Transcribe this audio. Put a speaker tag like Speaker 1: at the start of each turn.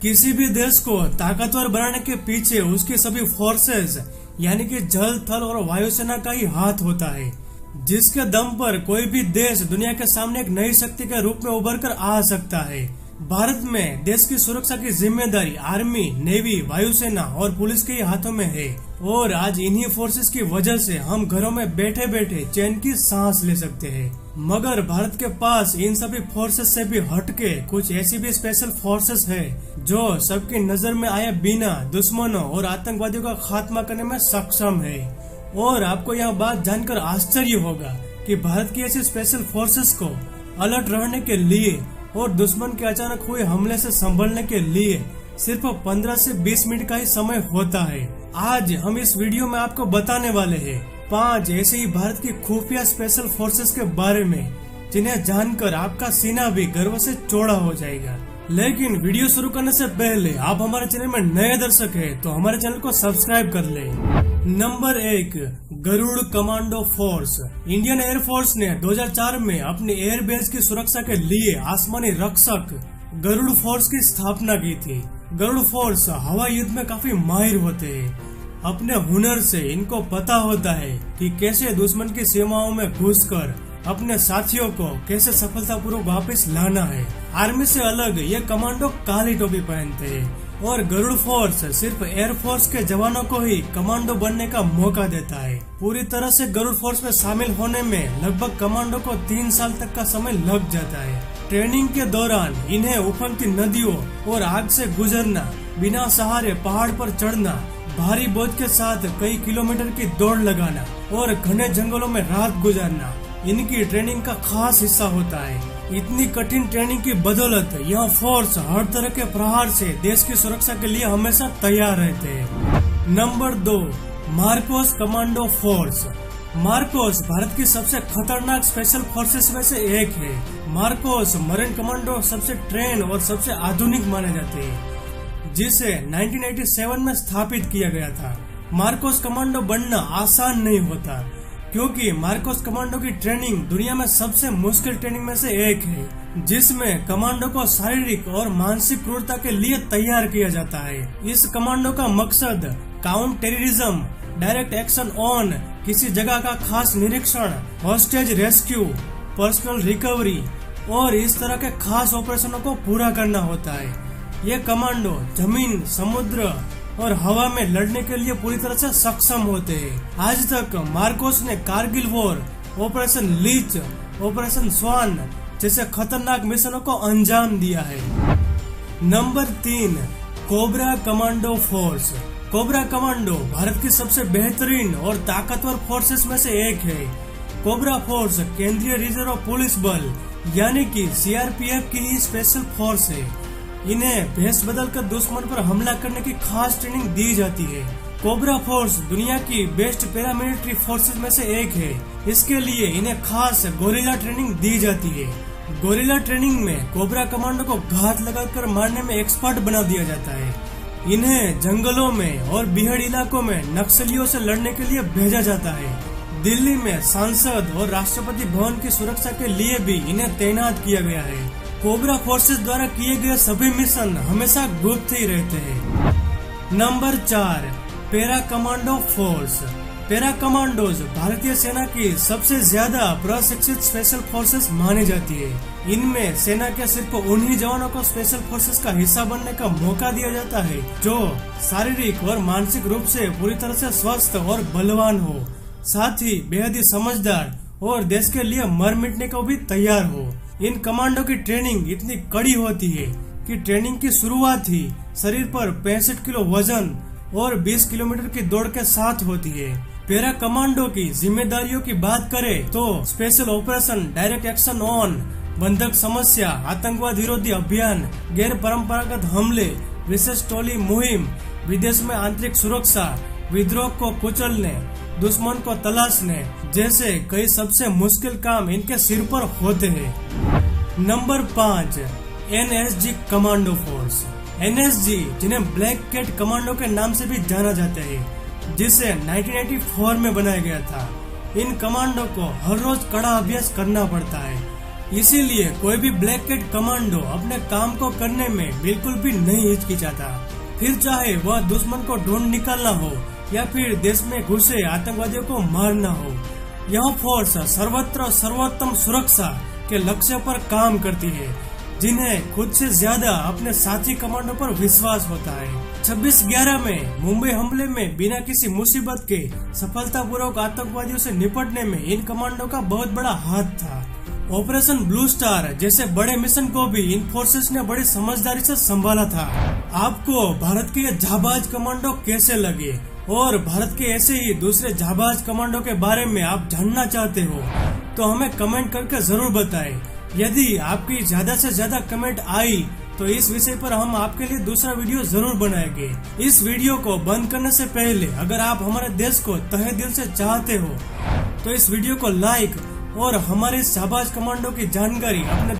Speaker 1: किसी भी देश को ताकतवर बनाने के पीछे उसकी सभी फोर्सेस यानी कि जल, थल और वायुसेना का ही हाथ होता है, जिसके दम पर कोई भी देश दुनिया के सामने एक नई शक्ति के रूप में उभर कर आ सकता है। भारत में देश की सुरक्षा की जिम्मेदारी आर्मी, नेवी, वायुसेना और पुलिस के ही हाथों में है और आज इन्हीं फोर्सेस की वजह से हम घरों में बैठे बैठे चैन की सांस ले सकते हैं। मगर भारत के पास इन सभी फोर्सेस से भी हटके कुछ ऐसी भी स्पेशल फोर्सेस है जो सबकी नजर में आए बिना दुश्मनों और आतंकवादियों का खात्मा करने में सक्षम है। और आपको यह बात जानकर आश्चर्य होगा कि भारत की ऐसी स्पेशल फोर्सेस को अलर्ट रहने के लिए और दुश्मन के अचानक हुए हमले से संभलने के लिए सिर्फ 15 से 20 मिनट का ही समय होता है। आज हम इस वीडियो में आपको बताने वाले हैं 5 ऐसे ही भारत की खुफिया स्पेशल फोर्सेस के बारे में जिन्हें जानकर आपका सीना भी गर्व से चौड़ा हो जाएगा। लेकिन वीडियो शुरू करने से पहले आप हमारे चैनल में नए दर्शक हैं तो हमारे चैनल को सब्सक्राइब कर लें। Number 1, Garud commando force. Indian air force ने 2004 में अपनी एयरबेस की सुरक्षा के लिए आसमानी रक्षक गरुड़ फोर्स की स्थापना की थी। गरुड़ फोर्स हवाई युद्ध में काफी माहिर होते हैं। अपने हुनर से इनको पता होता है कि कैसे दुश्मन की सीमाओं में घुसकर अपने साथियों को कैसे सफलतापूर्वक वापस लाना है। आर्मी से अलग ये कमांडो काली टोपी पहनते हैं और गरुड़ फोर्स सिर्फ एयरफोर्स के जवानों को ही कमांडो बनने का मौका देता है। पूरी तरह से गरुड़ फोर्स में शामिल होने में लगभग कमांडो को 3 साल तक का समय लग जाता है। ट्रेनिंग के दौरान इन्हें उफनती नदियों और आग से गुजरना, बिना सहारे पहाड़ पर चढ़ना, भारी बोझ के साथ कई किलोमीटर की दौड़ लगाना और घने जंगलों में रात गुजारना इनकी ट्रेनिंग का खास हिस्सा होता है। इतनी कठिन ट्रेनिंग की बदौलत यह फोर्स हर तरह के प्रहार से देश की सुरक्षा के लिए हमेशा तैयार रहते हैं। Number 2, Marcos commando force. Marcos Bharat की सबसे खतरनाक स्पेशल फोर्सेस में से एक है। मार्कोस मरीन कमांडो सबसे ट्रेन और सबसे आधुनिक माने जाते हैं, जिसे 1987 में स्थापित किया गया था। मार्कोस कमांडो बनना आसान नहीं होता क्योंकि मार्कोस कमांडो की ट्रेनिंग दुनिया में सबसे मुश्किल ट्रेनिंग में से एक है, जिसमें कमांडो को शारीरिक और मानसिक क्रूरता के लिए तैयार किया जाता है। इस कमांडो का मकसद counter terrorism, direct action on किसी जगह का खास निरीक्षण, हॉस्टेज रेस्क्यू, पर्सनल रिकवरी और इस तरह के खास ऑपरेशनों को पूरा करना होता है। ये कमांडो जमीन, समुद्र और हवा में लड़ने के लिए पूरी तरह से सक्षम होते हैं। आज तक मार्कोस ने Kargil war, operation leech, operation swan जैसे खतरनाक मिशनों को अंजाम दिया है। Number 3, cobra commando force. Cobra commando Bharat की सबसे बेहतरीन और ताकतवर फोर्सेस में से एक है। कोबरा फोर्स केंद्रीय रिजर्व पुलिस बल यानी कि CRPF की ही स्पेशल फोर्स है। इन्हें भेष बदलकर दुश्मन पर हमला करने की खास ट्रेनिंग दी जाती है। कोबरा फोर्स दुनिया की बेस्ट पैरामिलिट्री फोर्सेस में से एक है। इसके लिए इन्हें खास गोरिल्ला ट्रेनिंग दी जाती है। गोरिल्ला ट्रेनिंग में कोबरा कमांडो को घात लगाकर मारने में एक्सपर्ट बना दिया जाता है। इन्हें जंगलों में और बिहड़ इलाकों में नक्सलियों से लड़ने के लिए भेजा जाता है। दिल्ली में सांसद और राष्ट्रपति भवन की सुरक्षा के लिए भी इन्हें तैनात किया गया है। कोबरा फोर्सेस द्वारा किए गए सभी मिशन हमेशा गुप्त ही रहते हैं। Number 4, para commando force. Para commandos भारतीय सेना की सबसे ज्यादा प्रशिक्षित स्पेशल फोर्सेस मानी जाती है। इनमें सेना के सिर्फ उन्हीं जवानों को स्पेशल फोर्सेस का हिस्सा बनने का मौका दिया जाता है जो शारीरिक और मानसिक रूप से पूरी तरह से स्वस्थ और बलवान हो, साथ ही बेहद ही समझदार और देश के लिए मर मिटने को भी तैयार हो। इन कमांडो की ट्रेनिंग इतनी कड़ी होती है कि ट्रेनिंग की शुरुआत ही शरीर पर 65 किलो वजन और 20 किलोमीटर की दौड़ के साथ होती है। पैरा कमांडो की जिम्मेदारियों की बात करें तो special operation, direct action on, बंधक समस्या, आतंकवाद विरोधी अभियान, गैर परंपरागत हमले, विशेष टोली मुहिम, विदेश में आंतरिक सुरक्षा, विद्रोह को कुचलने, दुश्मन को तलाशने जैसे कई सबसे मुश्किल काम इनके सिर पर होते हैं। Number 5, NSG commando force. NSG जिन्हें ब्लैक कैट कमांडो के नाम से भी जाना जाता है, जिसे 1984 में बनाया गया था। इन कमांडो को हर रोज कड़ा अभ्यास करना पड़ता है। इसीलिए कोई भी ब्लैक कैट कमांडो अपने काम को करने में बिल्कुल भी नहीं हिचकिचाता, फिर चाहे वह दुश्मन को ढूंढ निकालना हो या फिर देश में घुसे आतंकवादियों को मारना हो। यह फोर्स सर्वत्र सर्वोत्तम सुरक्षा के लक्ष्य पर काम करती है, जिन्हें खुद से ज्यादा अपने साथी कमांडो पर विश्वास होता है। 26/11 में मुंबई हमले में बिना किसी मुसीबत के सफलतापूर्वक आतंकवादियों से निपटने में इन कमांडो का बहुत बड़ा हाथ था। ऑपरेशन ब्लू स्टार जैसे बड़े मिशन को भी इन फोर्सेस ने बड़ी समझदारी से संभाला था। आपको भारत के ये जाबाज कमांडो कैसे लगे और भारत के ऐसे ही दूसरे जाबाज कमांडो के बारे में आप जानना चाहते हो तो हमें कमेंट करके जरूर बताएं। यदि आपकी ज्यादा से ज्यादा कमेंट आई तो इस विषय पर हम आपके लिए दूसरा वीडियो जरूर बनाएंगे। इस वीडियो को बंद करने से पहले अगर आप हमारे देश को तहे दिल से चाहते हो तो इस वीडियो को लाइक और हमारे जाबाज कमांडो की जानकारी अपने